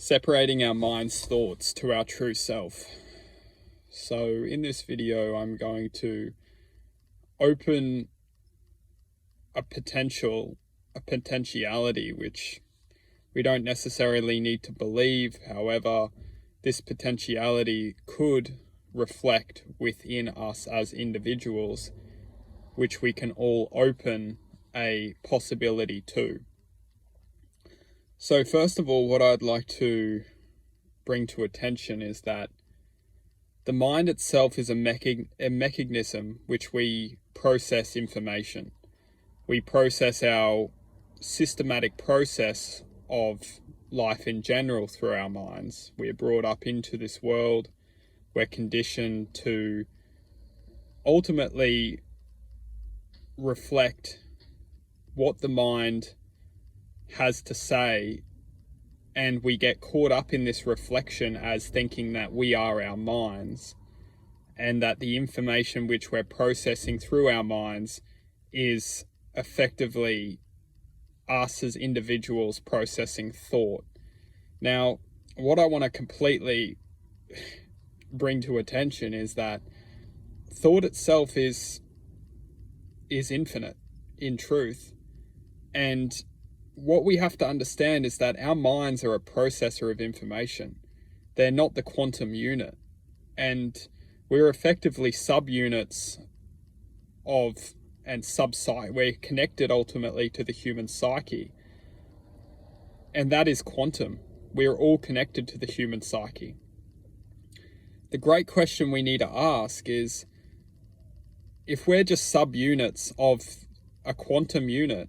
Separating our mind's thoughts to our true self. So in this video, I'm going to open a potentiality which we don't necessarily need to believe. However, this potentiality could reflect within us as individuals, which we can all open a possibility to. So first of all, what I'd like to bring to attention is that the mind itself is a mechanism which we process information. We process our systematic process of life in general through our minds. We are brought up into this world. We're conditioned to ultimately reflect what the mind has to say, and we get caught up in this reflection as thinking that we are our minds, and that the information which we're processing through our minds is effectively us as individuals processing thought. Now, what I want to completely bring to attention is that thought itself is infinite in truth, and what we have to understand is that our minds are a processor of information. They're not the quantum unit. And we're effectively subunits of and subpsy. We're connected ultimately to the human psyche. And that is quantum. We're all connected to the human psyche. The great question we need to ask is, if we're just subunits of a quantum unit,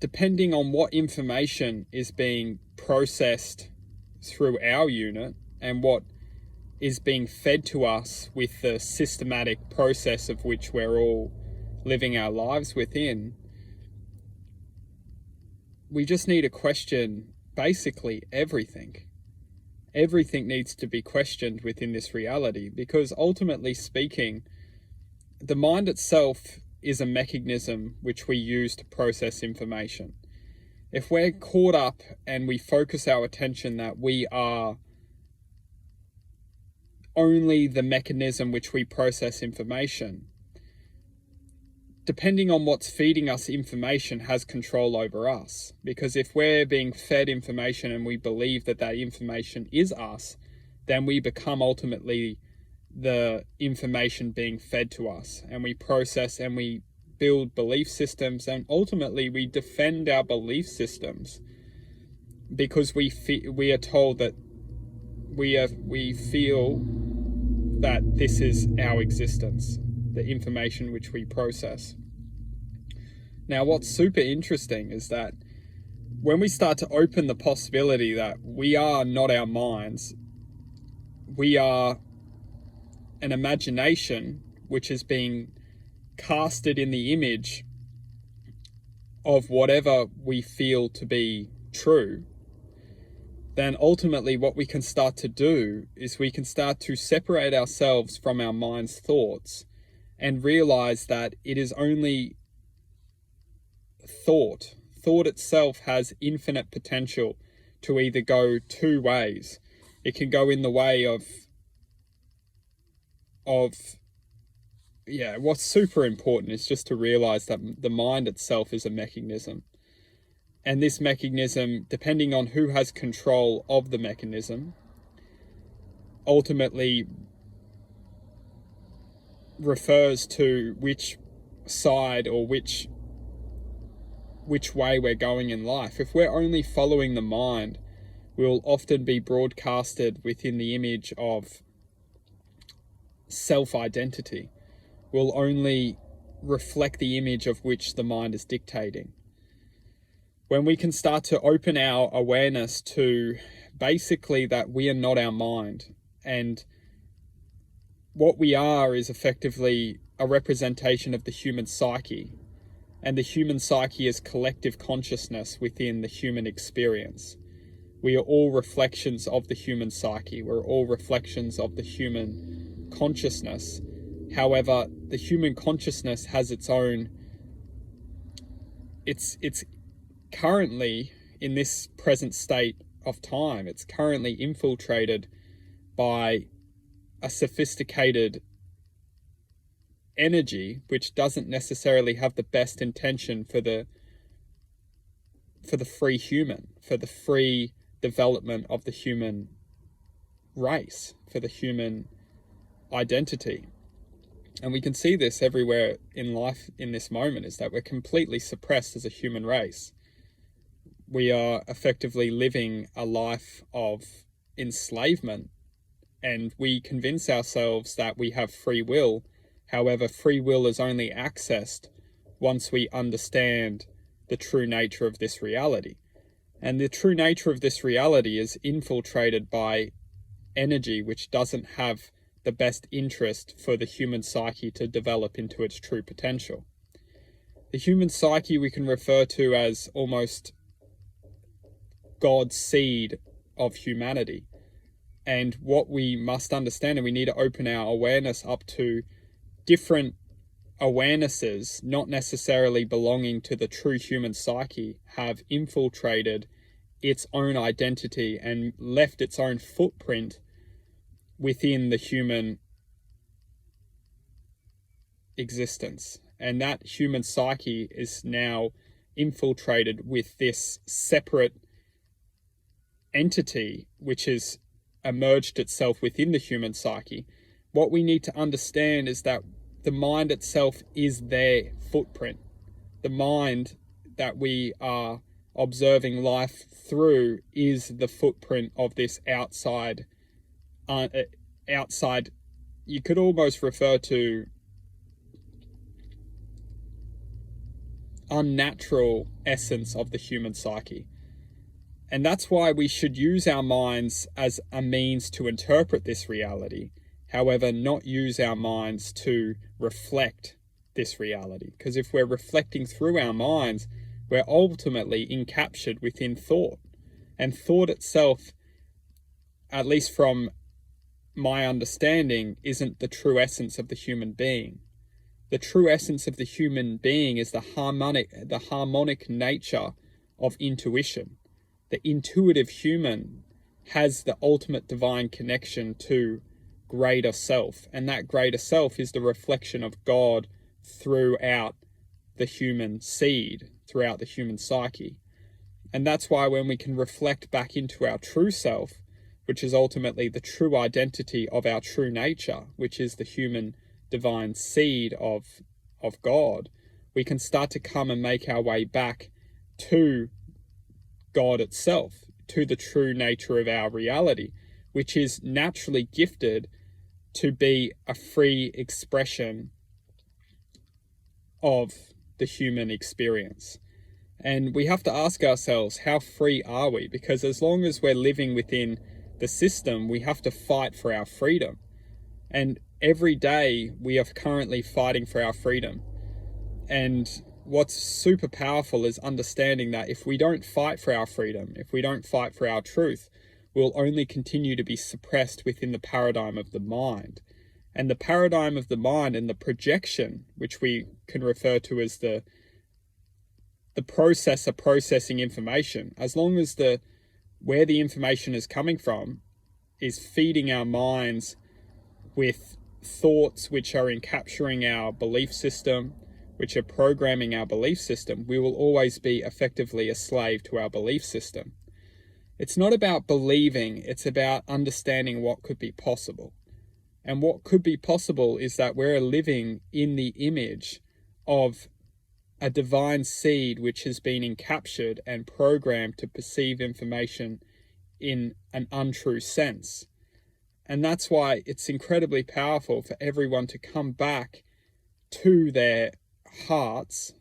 depending on what information is being processed through our unit and what is being fed to us with the systematic process of which we're all living our lives within, we just need to question basically everything. Everything needs to be questioned within this reality, because ultimately speaking, the mind itself is a mechanism which we use to process information. If we're caught up and we focus our attention that we are only the mechanism which we process information, depending on what's feeding us information has control over us. Because if we're being fed information and we believe that that information is us, then we become ultimately the information being fed to us, and we process and we build belief systems, and ultimately we defend our belief systems because we are told that we feel that this is our existence, the information which we process. Now, what's super interesting is that when we start to open the possibility that we are not our minds, we are an imagination which is being casted in the image of whatever we feel to be true, then ultimately what we can start to do is we can start to separate ourselves from our mind's thoughts and realize that it is only thought. Thought itself has infinite potential to either go two ways. It can go in the way of what's super important is just to realize that the mind itself is a mechanism. And this mechanism, depending on who has control of the mechanism, ultimately refers to which side or which way we're going in life. If we're only following the mind, we'll often be broadcasted within the image of self-identity. Will only reflect the image of which the mind is dictating. When we can start to open our awareness to basically that we are not our mind, and what we are is effectively a representation of the human psyche, and the human psyche is collective consciousness within the human experience. We are all reflections of the human psyche. We're all reflections of the human consciousness. However, the human consciousness has its own, it's currently in this present state of time. It's currently infiltrated by a sophisticated energy which doesn't necessarily have the best intention for the free human, for the free development of the human race, for the human identity. And we can see this everywhere in life in this moment, is that we're completely suppressed as a human race. We are effectively living a life of enslavement, and we convince ourselves that we have free will. However, free will is only accessed once we understand the true nature of this reality. And the true nature of this reality is infiltrated by energy which doesn't have the best interest for the human psyche to develop into its true potential. The human psyche we can refer to as almost God's seed of humanity. And what we must understand, and we need to open our awareness up to different awarenesses, not necessarily belonging to the true human psyche, have infiltrated its own identity and left its own footprint within the human existence. And that human psyche is now infiltrated with this separate entity which has emerged itself within the human psyche. What we need to understand is that the mind itself is their footprint. The mind that we are observing life through is the footprint of this outside, you could almost refer to unnatural essence of the human psyche. And that's why we should use our minds as a means to interpret this reality. However, not use our minds to reflect this reality. Because if we're reflecting through our minds, we're ultimately encaptured within thought. And thought itself, at least from my understanding, isn't the true essence of the human being. The true essence of the human being is the harmonic nature of intuition. The intuitive human has the ultimate divine connection to greater self, and that greater self is the reflection of God throughout the human seed, throughout the human psyche. And that's why when we can reflect back into our true self, which is ultimately the true identity of our true nature, which is the human divine seed of God, we can start to come and make our way back to God itself, to the true nature of our reality, which is naturally gifted to be a free expression of the human experience. And we have to ask ourselves, how free are we? Because as long as we're living within the system, we have to fight for our freedom. And every day we are currently fighting for our freedom. And what's super powerful is understanding that if we don't fight for our freedom, if we don't fight for our truth, we'll only continue to be suppressed within the paradigm of the mind. And the paradigm of the mind and the projection, which we can refer to as the processor processing information, as long as where the information is coming from is feeding our minds with thoughts which are encapturing our belief system, which are programming our belief system, we will always be effectively a slave to our belief system. It's not about believing, it's about understanding what could be possible. And what could be possible is that we're living in the image of a divine seed which has been encaptured and programmed to perceive information in an untrue sense. And that's why it's incredibly powerful for everyone to come back to their hearts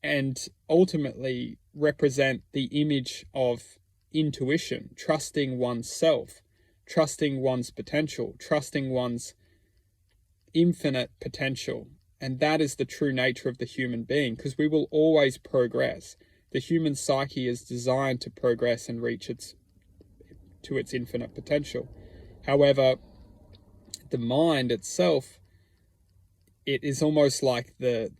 and ultimately represent the image of intuition, trusting oneself, trusting one's potential, trusting one's infinite potential. And that is the true nature of the human being, because we will always progress. The human psyche is designed to progress and reach its infinite potential. However, the mind itself, it is almost like the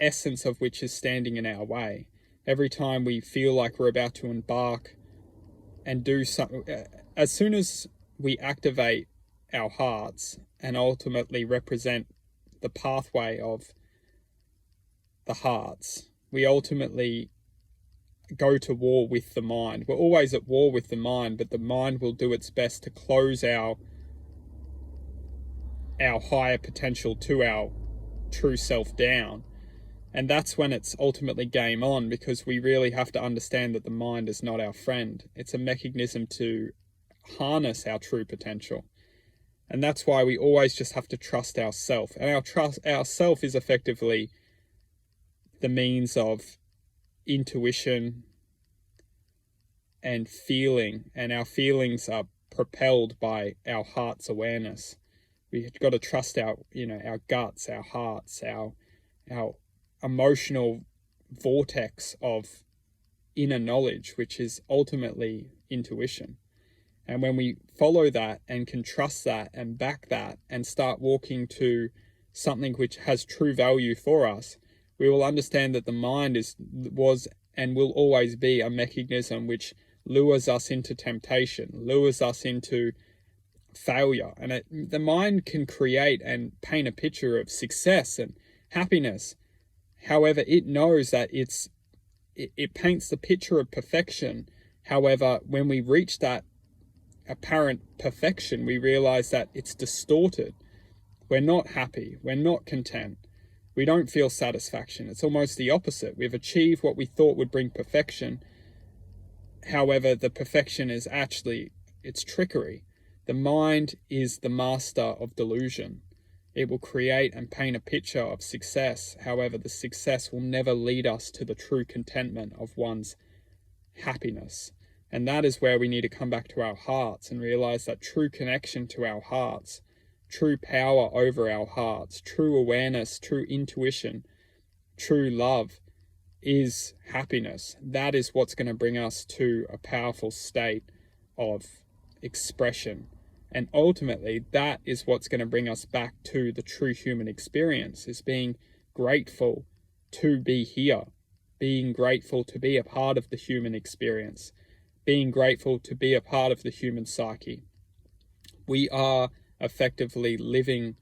essence of which is standing in our way. Every time we feel like we're about to embark and do something. As soon as we activate our hearts and ultimately represent the pathway of the hearts, we ultimately go to war with the mind. We're always at war with the mind, but the mind will do its best to close our higher potential to our true self down. And that's when it's ultimately game on, because we really have to understand that the mind is not our friend. It's a mechanism to harness our true potential. And that's why we always just have to trust ourself. And ourself is effectively the means of intuition and feeling. And our feelings are propelled by our heart's awareness. We've got to trust our guts, our hearts, our emotional vortex of inner knowledge, which is ultimately intuition. And when we follow that and can trust that and back that and start walking to something which has true value for us, we will understand that the mind was and will always be a mechanism which lures us into temptation, lures us into failure. And the mind can create and paint a picture of success and happiness. However, it knows that it paints the picture of perfection. However, when we reach that apparent perfection, we realize that it's distorted. We're not happy. We're not content. We don't feel satisfaction. It's almost the opposite. We've achieved what we thought would bring perfection. However, the perfection is actually, it's trickery. The mind is the master of delusion. It will create and paint a picture of success. However, the success will never lead us to the true contentment of one's happiness. And that is where we need to come back to our hearts and realize that true connection to our hearts, true power over our hearts, true awareness, true intuition, true love is happiness. That is what's going to bring us to a powerful state of expression. And ultimately, that is what's going to bring us back to the true human experience, is being grateful to be here, being grateful to be a part of the human experience, being grateful to be a part of the human psyche. We are effectively living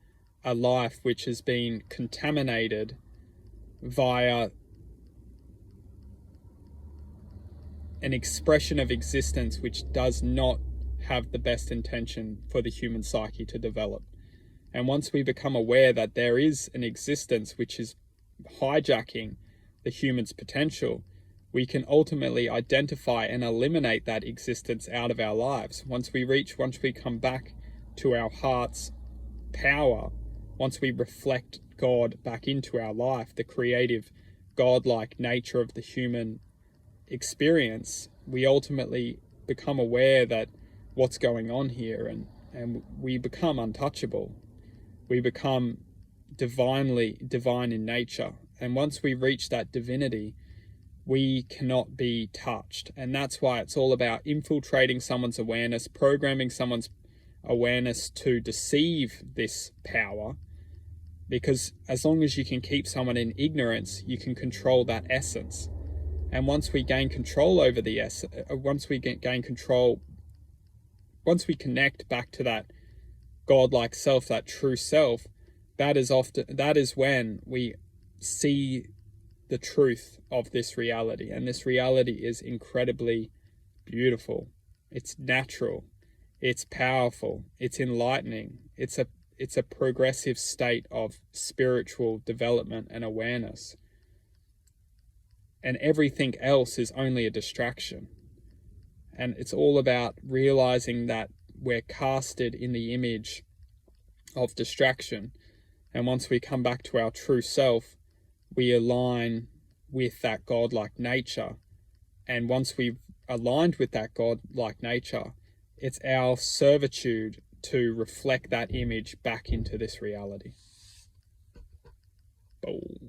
a life which has been contaminated via an expression of existence which does not have the best intention for the human psyche to develop. And once we become aware that there is an existence which is hijacking the human's potential, we can ultimately identify and eliminate that existence out of our lives. Once we come back to our heart's power, once we reflect God back into our life, the creative, godlike nature of the human experience, we ultimately become aware that what's going on here, and we become untouchable. We become divine in nature. And once we reach that divinity, we cannot be touched. And that's why it's all about infiltrating someone's awareness, programming someone's awareness to deceive this power. Because as long as you can keep someone in ignorance, you can control that essence. And once we gain control over the essence, once we connect back to that godlike self, that true self, that is when we see the truth of this reality. And this reality is incredibly beautiful. It's natural. It's powerful. It's enlightening. It's a progressive state of spiritual development and awareness. And everything else is only a distraction. And it's all about realizing that we're casted in the image of distraction. And once we come back to our true self, we align with that godlike nature. And once we've aligned with that godlike nature, it's our servitude to reflect that image back into this reality. Boom.